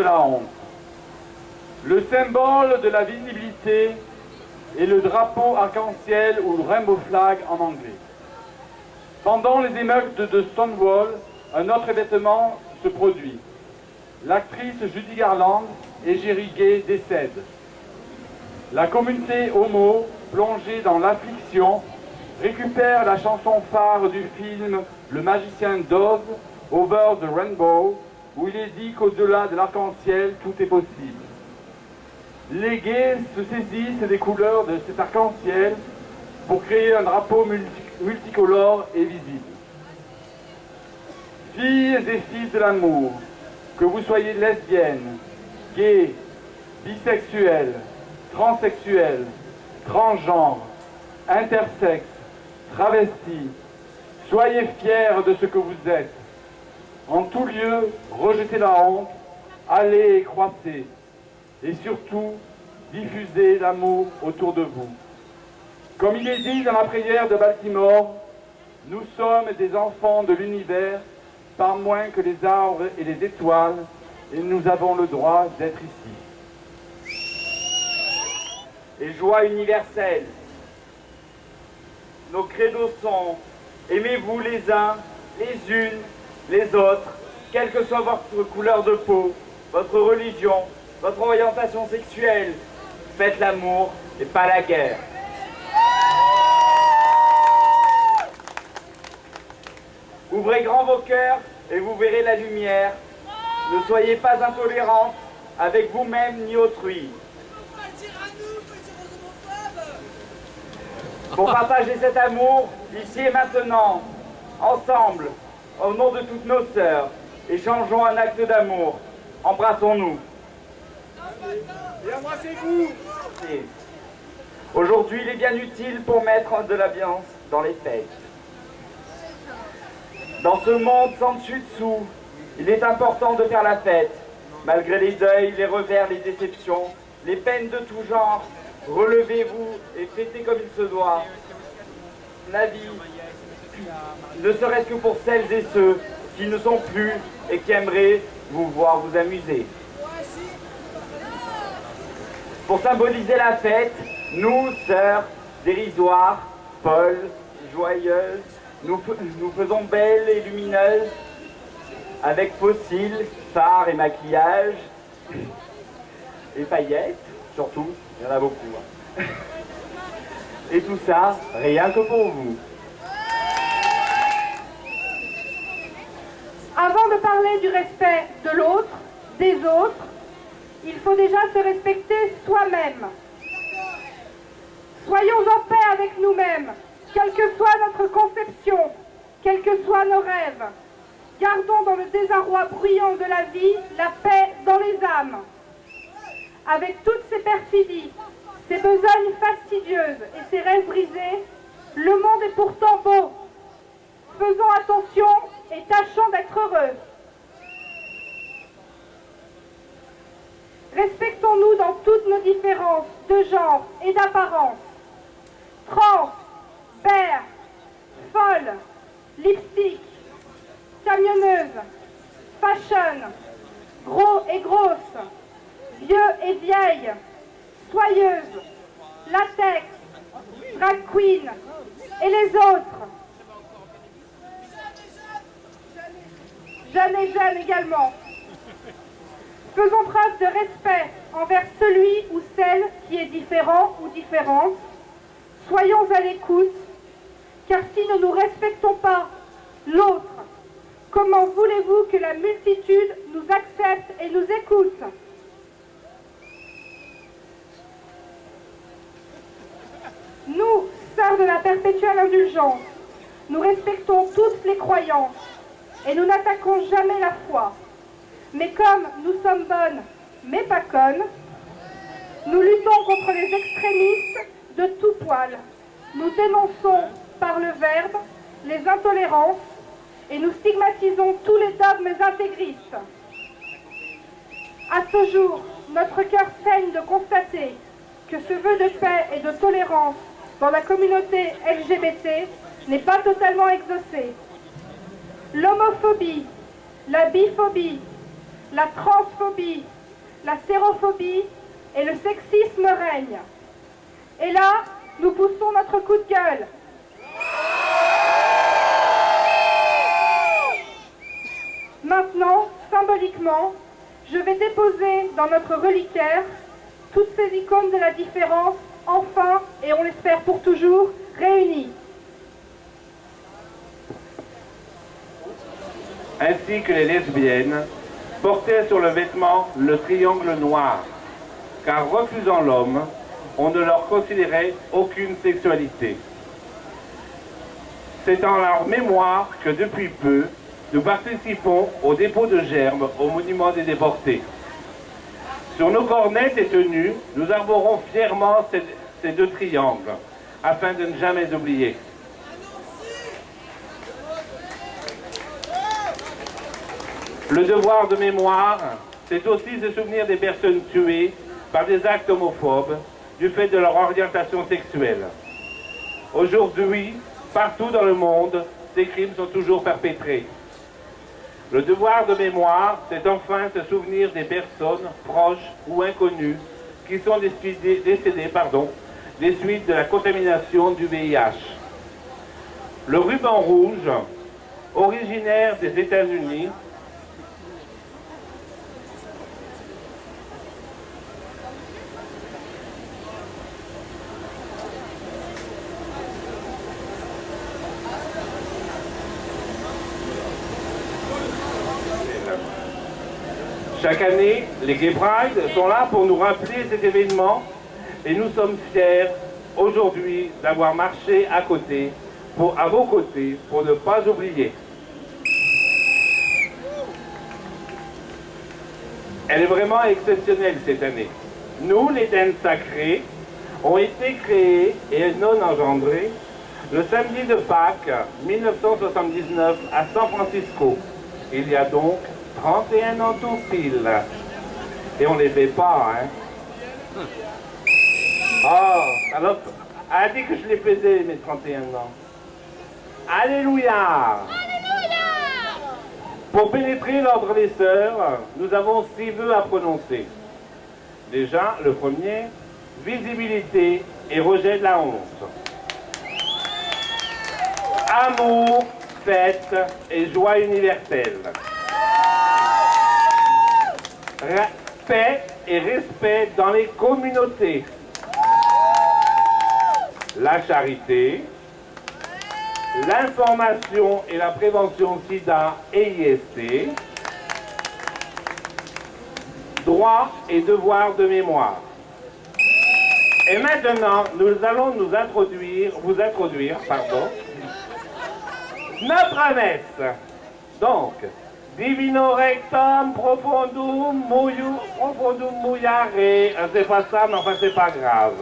la honte. Le symbole de la visibilité est le drapeau arc-en-ciel ou rainbow flag en anglais. Pendant les émeutes de Stonewall, un autre événement se produit. L'actrice Judy Garland et Jerry Gay décèdent. La communauté homo, plongée dans l'affliction, récupère la chanson phare du film Le Magicien d'Oz, Over the Rainbow, où il est dit qu'au-delà de l'arc-en-ciel, tout est possible. Les gays se saisissent des couleurs de cet arc-en-ciel pour créer un drapeau multicolore et visible. Filles et fils de l'amour, que vous soyez lesbiennes, gays, bisexuels, transsexuels, transgenres, intersexes, travestis, soyez fiers de ce que vous êtes. En tout lieu, rejetez la honte, allez et croissez, et surtout, diffusez l'amour autour de vous. Comme il est dit dans la prière de Baltimore, nous sommes des enfants de l'univers, pas moins que les arbres et les étoiles, et nous avons le droit d'être ici. Et joie universelle. Nos credos sont « Aimez-vous les uns, les unes, les autres, quelle que soit votre couleur de peau, votre religion, votre orientation sexuelle. Faites l'amour et pas la guerre. » Ouvrez grand vos cœurs et vous verrez la lumière. Ne soyez pas intolérantes avec vous-même ni autrui. Pour partager cet amour, ici et maintenant, ensemble, au nom de toutes nos sœurs, échangeons un acte d'amour. Embrassons-nous. Et embrassez-vous. Aujourd'hui, il est bien utile pour mettre de l'ambiance dans les fêtes. Dans ce monde sans dessus-dessous, il est important de faire la fête, malgré les deuils, les revers, les déceptions, les peines de tout genre. Relevez-vous et fêtez comme il se doit. La vie, ne serait-ce que pour celles et ceux qui ne sont plus et qui aimeraient vous voir vous amuser. Pour symboliser la fête, nous, sœurs dérisoires, folles, joyeuses, nous faisons belles et lumineuses, avec fossiles, fards et maquillage, et paillettes, surtout, il y en a beaucoup. Hein. Et tout ça, rien que pour vous. Avant de parler du respect de l'autre, des autres, il faut déjà se respecter soi-même. Soyons en paix avec nous-mêmes, quelle que soit notre conception, quels que soient nos rêves. Gardons dans le désarroi bruyant de la vie la paix dans les âmes. Avec toutes ces perfidies, ces besognes fastidieuses et ces rêves brisés, le monde est pourtant beau. Faisons attention et tâchons d'être heureux. Respectons-nous dans toutes nos différences de genre et d'apparence. Trans, père, folle, lipstick, camionneuse, fashion, gros et grosse, vieux et vieille, soyeuse, latex, drag queen et les autres. Jeunes et jeunes également. Faisons preuve de respect envers celui ou celle qui est différent ou différente. Soyons à l'écoute, car si nous ne respectons pas l'autre, comment voulez-vous que la multitude nous accepte et nous écoute? Nous, sœurs de la perpétuelle indulgence, nous respectons toutes les croyances et nous n'attaquons jamais la foi. Mais comme nous sommes bonnes, mais pas connes, nous luttons contre les extrémistes de tout poil. Nous dénonçons par le verbe les intolérances et nous stigmatisons tous les dogmes intégristes. À ce jour, notre cœur saigne de constater que ce vœu de paix et de tolérance dans la communauté LGBT n'est pas totalement exaucé. L'homophobie, la biphobie, la transphobie la sérophobie et le sexisme règnent. Et là, nous poussons notre coup de gueule. Maintenant, symboliquement, je vais déposer dans notre reliquaire toutes ces icônes de la différence, enfin, et on l'espère pour toujours, réunies. Ainsi que les lesbiennes, portaient sur le vêtement le triangle noir, car refusant l'homme, on ne leur considérait aucune sexualité. C'est en leur mémoire que depuis peu, nous participons au dépôt de gerbes au monument des déportés. Sur nos cornettes et tenues, nous arborons fièrement ces deux triangles, afin de ne jamais oublier. Le devoir de mémoire, c'est aussi se souvenir des personnes tuées par des actes homophobes du fait de leur orientation sexuelle. Aujourd'hui, partout dans le monde, ces crimes sont toujours perpétrés. Le devoir de mémoire, c'est enfin se souvenir des personnes proches ou inconnues qui sont décédées des suites de la contamination du VIH. Le ruban rouge, originaire des États-Unis, chaque année, les Gay Pride sont là pour nous rappeler cet événement et nous sommes fiers aujourd'hui d'avoir marché à vos côtés, pour ne pas oublier. Elle est vraiment exceptionnelle cette année. Nous, les danses sacrées, ont été créées et non engendrées le samedi de Pâques 1979 à San Francisco. Il y a donc 31 ans tout pile. Et on les fait pas, hein. Oh, alors, elle a dit que je les faisais, mes 31 ans. Alléluia! Pour pénétrer l'ordre des sœurs, nous avons 6 vœux à prononcer. Déjà, le premier, visibilité et rejet de la honte. Amour, fête et joie universelle. Paix et respect dans les communautés. La charité, l'information et la prévention SIDA et IST, droit et devoir de mémoire. Et maintenant, nous allons vous introduire, notre messe. Donc, Divino rectum profundum muiare. C'est pas ça, mais enfin c'est pas grave.